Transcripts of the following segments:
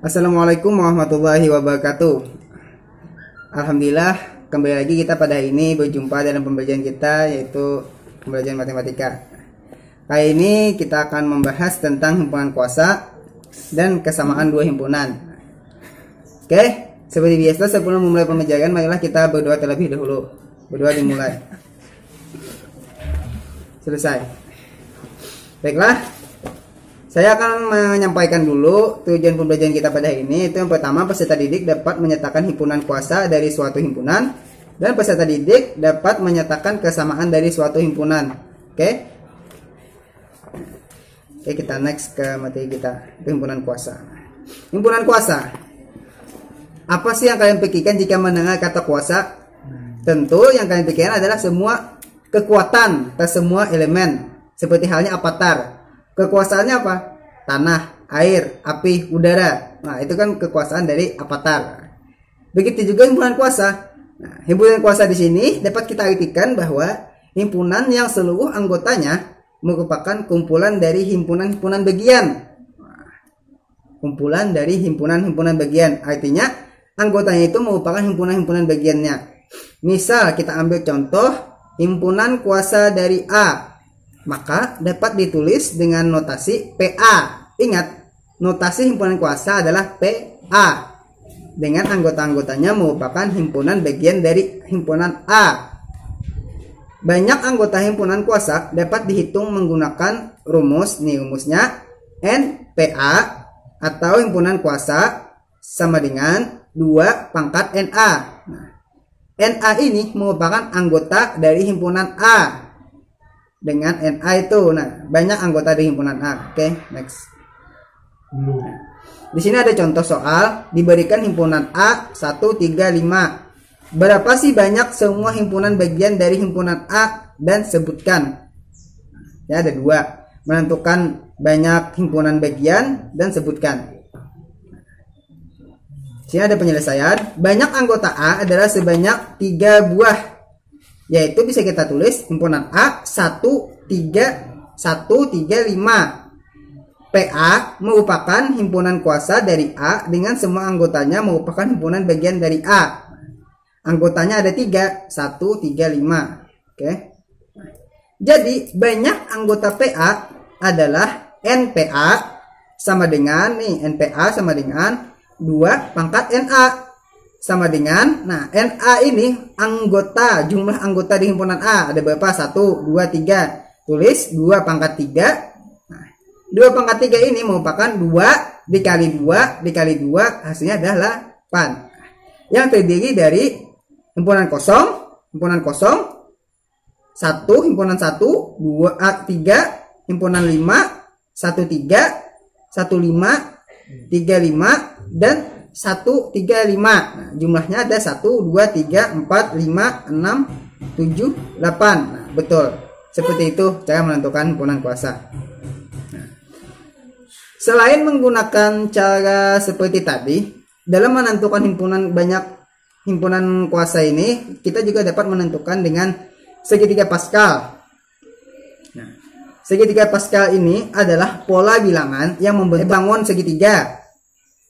Assalamualaikum warahmatullahi wabarakatuh. Alhamdulillah, kembali lagi kita pada hari ini berjumpa dalam pembelajaran kita, yaitu pembelajaran matematika. Kali ini kita akan membahas tentang himpunan kuasa dan kesamaan dua himpunan. Oke, seperti biasa sebelum memulai pembelajaran, marilah kita berdoa terlebih dahulu. Berdoa dimulai. Selesai. Baiklah. Saya akan menyampaikan dulu tujuan pembelajaran kita pada hari ini. Itu yang pertama, peserta didik dapat menyatakan himpunan kuasa dari suatu himpunan, dan peserta didik dapat menyatakan kesamaan dari suatu himpunan. Oke, kita next ke materi kita, himpunan kuasa. Himpunan kuasa. Apa sih yang kalian pikirkan jika mendengar kata kuasa? Tentu yang kalian pikirkan adalah semua kekuatan atau semua elemen, seperti halnya avatar. Kekuasaannya apa? Tanah, air, api, udara. Nah, itu kan kekuasaan dari avatar. Begitu juga himpunan kuasa. Nah, himpunan kuasa di sini dapat kita artikan bahwa himpunan yang seluruh anggotanya merupakan kumpulan dari himpunan-himpunan bagian. Kumpulan dari himpunan-himpunan bagian. Artinya anggotanya itu merupakan himpunan-himpunan bagiannya. Misal kita ambil contoh himpunan kuasa dari A, maka dapat ditulis dengan notasi PA. Ingat, notasi himpunan kuasa adalah PA, dengan anggota-anggotanya merupakan himpunan bagian dari himpunan A. Banyak anggota himpunan kuasa dapat dihitung menggunakan rumus. Nih rumusnya, NPA atau himpunan kuasa sama dengan 2 pangkat NA. Nah, NA ini merupakan anggota dari himpunan A dengan NA itu. Nah, banyak anggota di himpunan A. Oke, next. Di sini ada contoh soal, diberikan himpunan A 1, 3, 5. Berapa sih banyak semua himpunan bagian dari himpunan A dan sebutkan. Ya, ada 2. Menentukan banyak himpunan bagian dan sebutkan. Di sini ada penyelesaian. Banyak anggota A adalah sebanyak 3 buah. Yaitu bisa kita tulis himpunan A 1, 3, 5. PA merupakan himpunan kuasa dari A dengan semua anggotanya merupakan himpunan bagian dari A. Anggotanya ada 3, 1, 3, 5. Oke. Jadi banyak anggota PA adalah NPA sama dengan NPA sama dengan 2 pangkat NA. Sama dengan, nah NA ini anggota, jumlah anggota di himpunan A ada berapa? 1, 2, 3. Tulis 2 pangkat 3. Nah, 2 pangkat 3 ini merupakan 2 dikali 2 dikali 2, hasilnya adalah 8. Yang terdiri dari himpunan kosong, 1, himpunan 1, 2, 3, himpunan 5, 1, 3, 1, 5, 3, 5, dan 1, 3, 5. Nah, jumlahnya ada 1, 2, 3, 4, 5, 6, 7, 8. Nah, betul. Seperti itu cara menentukan himpunan kuasa. Nah, selain menggunakan cara seperti tadi, dalam menentukan banyak himpunan kuasa ini, kita juga dapat menentukan dengan segitiga Pascal. Nah, segitiga Pascal ini adalah pola bilangan yang membangun segitiga.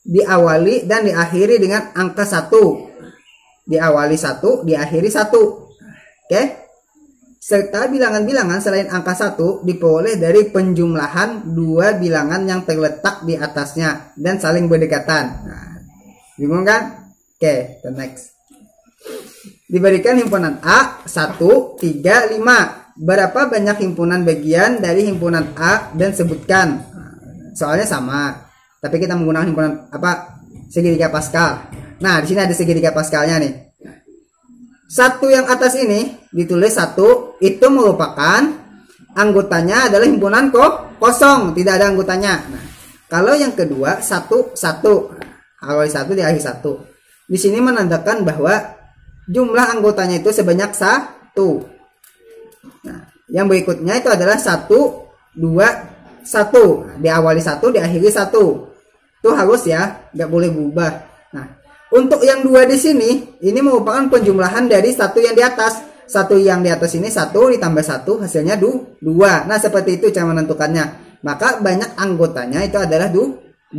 Diawali dan diakhiri dengan angka 1. Diawali 1, diakhiri 1. Oke. Serta bilangan-bilangan selain angka 1 diperoleh dari penjumlahan 2 bilangan yang terletak di atasnya dan saling berdekatan. Nah, bingung kan? Oke, the next. Diberikan himpunan A 1, 3, 5. Berapa banyak himpunan bagian dari himpunan A dan sebutkan. Soalnya sama, tapi kita menggunakan himpunan segitiga Pascal. Nah, di sini ada segitiga Pascalnya nih. 1 yang atas ini ditulis 1, itu merupakan anggotanya adalah himpunan kosong, tidak ada anggotanya. Nah, kalau yang kedua 1, 1. Awal 1 di akhir 1. Di sini menandakan bahwa jumlah anggotanya itu sebanyak 1. Nah, yang berikutnya itu adalah 1, 2, 1. Diawali 1, diakhiri 1. Itu harus ya, nggak boleh berubah. Nah, untuk yang 2 di sini, ini merupakan penjumlahan dari 1 yang di atas. 1 yang di atas ini 1 ditambah 1 hasilnya 2. Nah, seperti itu cara menentukannya. Maka banyak anggotanya itu adalah 2.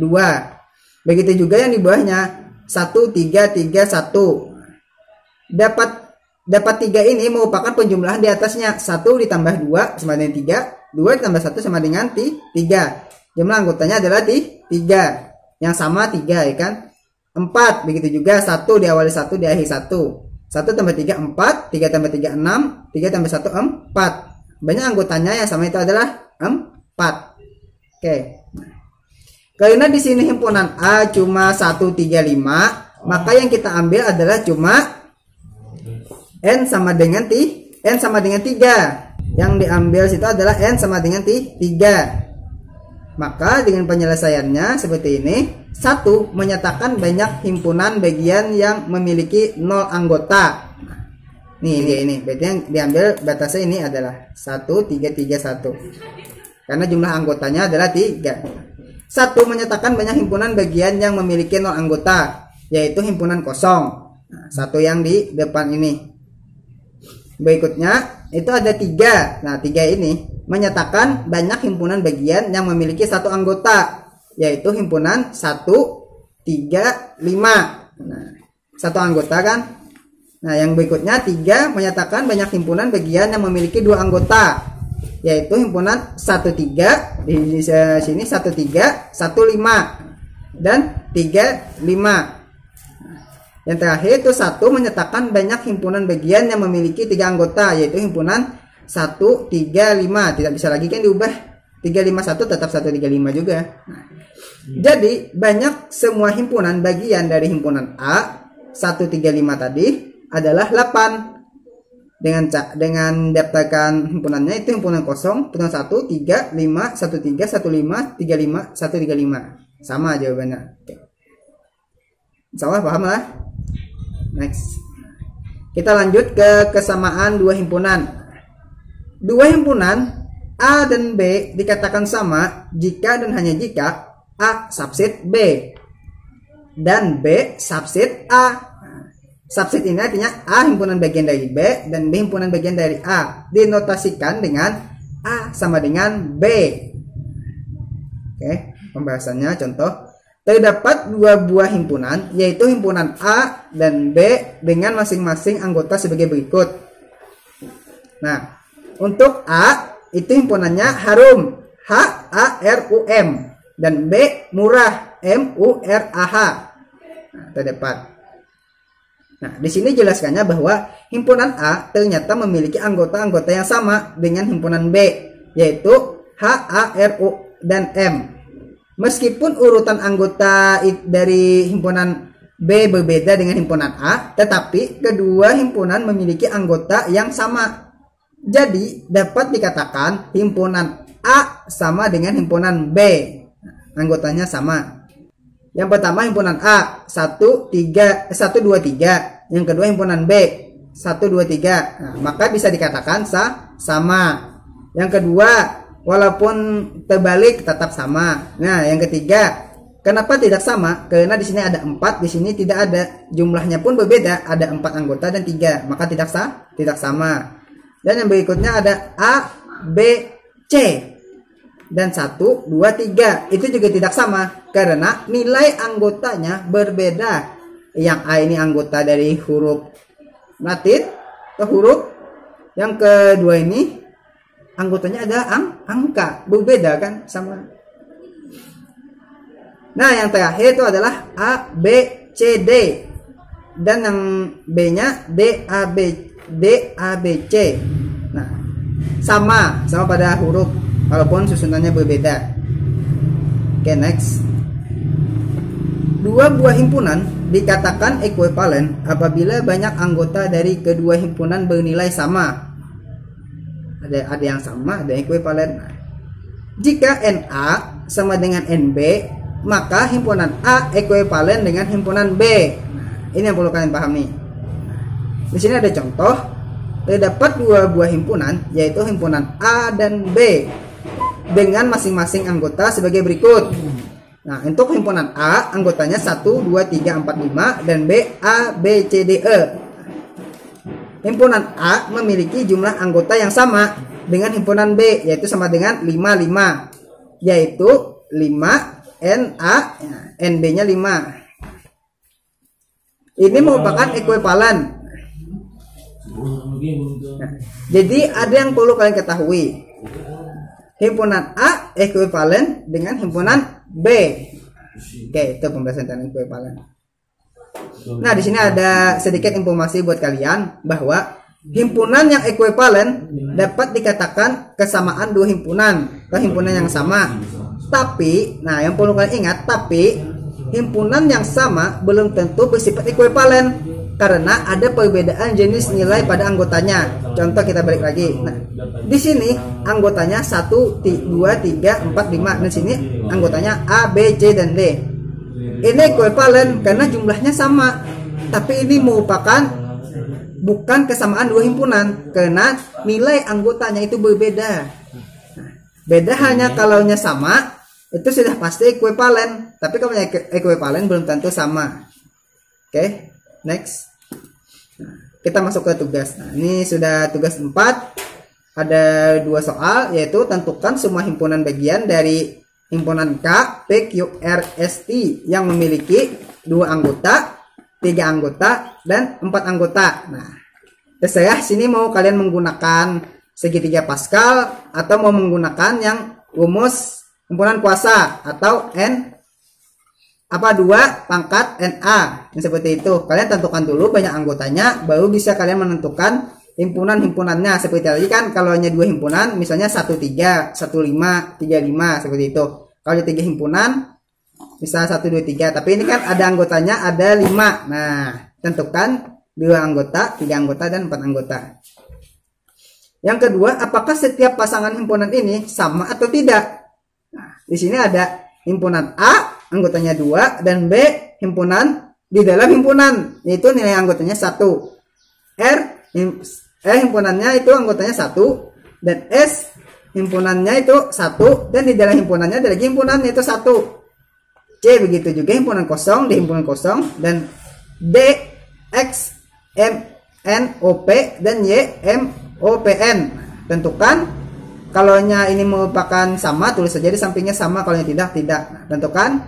Begitu juga yang di bawahnya 1 3 3 1. Dapat 3 ini merupakan penjumlahan di atasnya. 1 ditambah 2 sama dengan 3, 2 ditambah 1 sama dengan 3. Jumlah anggotanya adalah 3. Yang sama 3 ya kan. 4, begitu juga 1 diawali 1 di akhir 1. 1 tambah 3 4, 3 tambah 3 6, 3 tambah 1 4. Banyak anggotanya yang sama itu adalah 4. Oke. Karena di sini himpunan A cuma 1 3 5, maka yang kita ambil adalah cuma N sama dengan 3. Yang diambil situ adalah N sama dengan 3. Maka dengan penyelesaiannya seperti ini. 1 menyatakan banyak himpunan bagian yang memiliki 0 anggota. Nih dia ini. Berarti yang diambil batasnya ini adalah 1 3 3 1. Karena jumlah anggotanya adalah 3. 1 menyatakan banyak himpunan bagian yang memiliki 0 anggota, yaitu himpunan kosong. Nah, 1 yang di depan ini. Berikutnya itu ada 3. Nah 3 ini menyatakan banyak himpunan bagian yang memiliki 1 anggota, yaitu himpunan 1 3 5. Nah 1 anggota kan. Nah yang berikutnya 3 menyatakan banyak himpunan bagian yang memiliki 2 anggota, yaitu himpunan 1 3 di sini 1 3 1 5 dan 3 5. Yang terakhir itu 1 menyatakan banyak himpunan bagian yang memiliki 3 anggota, yaitu himpunan 1 3 5. Tidak bisa lagi kan diubah 3 5 1 tetap 1 3 5 juga. Nah, jadi banyak semua himpunan bagian dari himpunan A 1 3 5 tadi adalah 8. Dengan daftarkan himpunannya itu himpunan kosong, himpunan 1 3 5 1 3 1 5 3 5 1 3 5. Sama jawabannya. Oke. Insyaallah paham lah. Next. Kita lanjut ke kesamaan dua himpunan. Dua himpunan A dan B dikatakan sama jika dan hanya jika A subset B dan B subset A. Subset ini artinya A himpunan bagian dari B dan B himpunan bagian dari A. Dinotasikan dengan A sama dengan B. Oke, pembahasannya contoh. Terdapat dua buah himpunan, yaitu himpunan A dan B dengan masing-masing anggota sebagai berikut. Nah, untuk A itu himpunannya harum, HARUM, dan B murah, MURAH. Nah, terdapat. Nah, di sini jelaskannya bahwa himpunan A ternyata memiliki anggota-anggota yang sama dengan himpunan B, yaitu HARU dan M. Meskipun urutan anggota dari himpunan B berbeda dengan himpunan A, tetapi kedua himpunan memiliki anggota yang sama. Jadi, dapat dikatakan himpunan A sama dengan himpunan B. Anggotanya sama. Yang pertama himpunan A 1 2 3, yang kedua himpunan B 1 2 3. Nah, maka bisa dikatakan sama. Yang kedua, walaupun terbalik tetap sama. Nah, yang ketiga, kenapa tidak sama? Karena di sini ada 4, di sini tidak ada. Jumlahnya pun berbeda, ada 4 anggota dan 3, maka tidak sama. Dan yang berikutnya ada A, B, C. Dan 1 2 3 itu juga tidak sama karena nilai anggotanya berbeda. Yang A ini anggota dari huruf Latin atau huruf, yang kedua ini anggotanya ada angka, berbeda kan sama. Nah, yang terakhir itu adalah A, B, C, D, dan yang B-nya D, A, B, C. Nah, sama pada huruf walaupun susunannya berbeda. Oke, next. Dua buah himpunan dikatakan ekuivalen apabila banyak anggota dari kedua himpunan bernilai sama. Ada yang sama, ada yang ekuivalen. Jika NA sama dengan NB, maka himpunan A ekuivalen dengan himpunan B. Nah, ini yang perlu kalian pahami. Di sini ada contoh. Terdapat dua buah himpunan, yaitu himpunan A dan B, dengan masing-masing anggota sebagai berikut. Nah, untuk himpunan A, anggotanya 1, 2, 3, 4, 5, dan B, A, B, C, D, E. Himpunan A memiliki jumlah anggota yang sama dengan himpunan B, yaitu sama dengan 5, 5. Yaitu 5 NA, NB-nya 5. Ini merupakan ekuivalen. Nah, jadi ada yang perlu kalian ketahui. Himpunan A ekuivalen dengan himpunan B. Oke, itu pembahasan tentang ekuivalen. Nah, di sini ada sedikit informasi buat kalian bahwa himpunan yang ekuivalen dapat dikatakan kesamaan dua himpunan atau himpunan yang sama. Tapi, nah yang perlu kalian ingat, tapi himpunan yang sama belum tentu bersifat ekuivalen karena ada perbedaan jenis nilai pada anggotanya. Contoh kita balik lagi. Nah, di sini anggotanya 1, 2, 3, 4, 5. Di sini anggotanya A, B, C dan D. Ini ekuivalen karena jumlahnya sama. Tapi ini merupakan bukan kesamaan dua himpunan karena nilai anggotanya itu berbeda. Nah, beda hanya kalau sama itu sudah pasti ekuivalen, tapi kalau ekuivalen belum tentu sama. Oke, next. Nah, kita masuk ke tugas. Nah, ini sudah tugas 4. Ada 2 soal, yaitu tentukan semua himpunan bagian dari himpunan K, P, Q, R, S, T yang memiliki 2 anggota, 3 anggota, dan 4 anggota. Nah, terserah sini mau kalian menggunakan segitiga Pascal atau mau menggunakan yang rumus himpunan kuasa atau N 2 pangkat NA yang seperti itu. Kalian tentukan dulu banyak anggotanya, baru bisa kalian menentukan himpunannya. Seperti tadi kan kalau hanya 2 himpunan, misalnya 13, 15, 35 seperti itu. Kalau 3 himpunan bisa 1, 2, 3. Tapi ini kan ada anggotanya ada 5. Nah, tentukan 2 anggota, 3 anggota dan 4 anggota. Yang kedua, apakah setiap pasangan himpunan ini sama atau tidak? Nah, di sini ada himpunan A anggotanya 2 dan B himpunan di dalam himpunan, yaitu nilai anggotanya 1. Himpunannya itu anggotanya 1 dan S himpunannya itu 1 dan di dalam himpunannya ada lagi himpunan yaitu 1. C begitu juga himpunan kosong di himpunan kosong, dan D X M N O P dan Y M O P N. Tentukan kalau ini merupakan sama, tulis saja di sampingnya sama, kalau tidak, tidak. Nah, tentukan.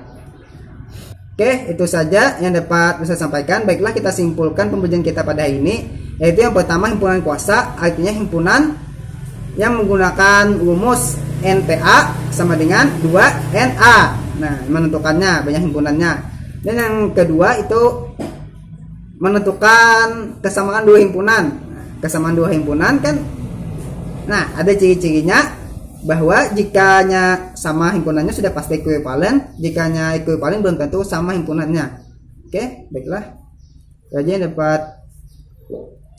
Oke, itu saja yang dapat saya sampaikan. Baiklah, kita simpulkan pembelajaran kita pada hari ini, yaitu yang pertama himpunan kuasa, artinya himpunan yang menggunakan rumus NPA sama dengan 2NA. Nah, menentukannya, banyak himpunannya. Dan yang kedua itu menentukan kesamaan dua himpunan. Kesamaan dua himpunan kan, nah ada ciri-cirinya bahwa jikanya sama himpunannya sudah pasti ekuivalen, jikanya ekuivalen belum tentu sama himpunannya. Oke, baiklah. Saja yang dapat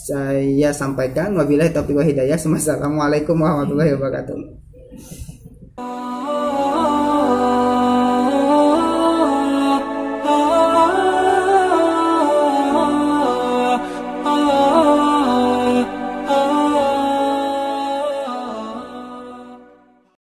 saya sampaikan. Wabillahi taufiq wal hidayah. Wassalamualaikum warahmatullahi wabarakatuh.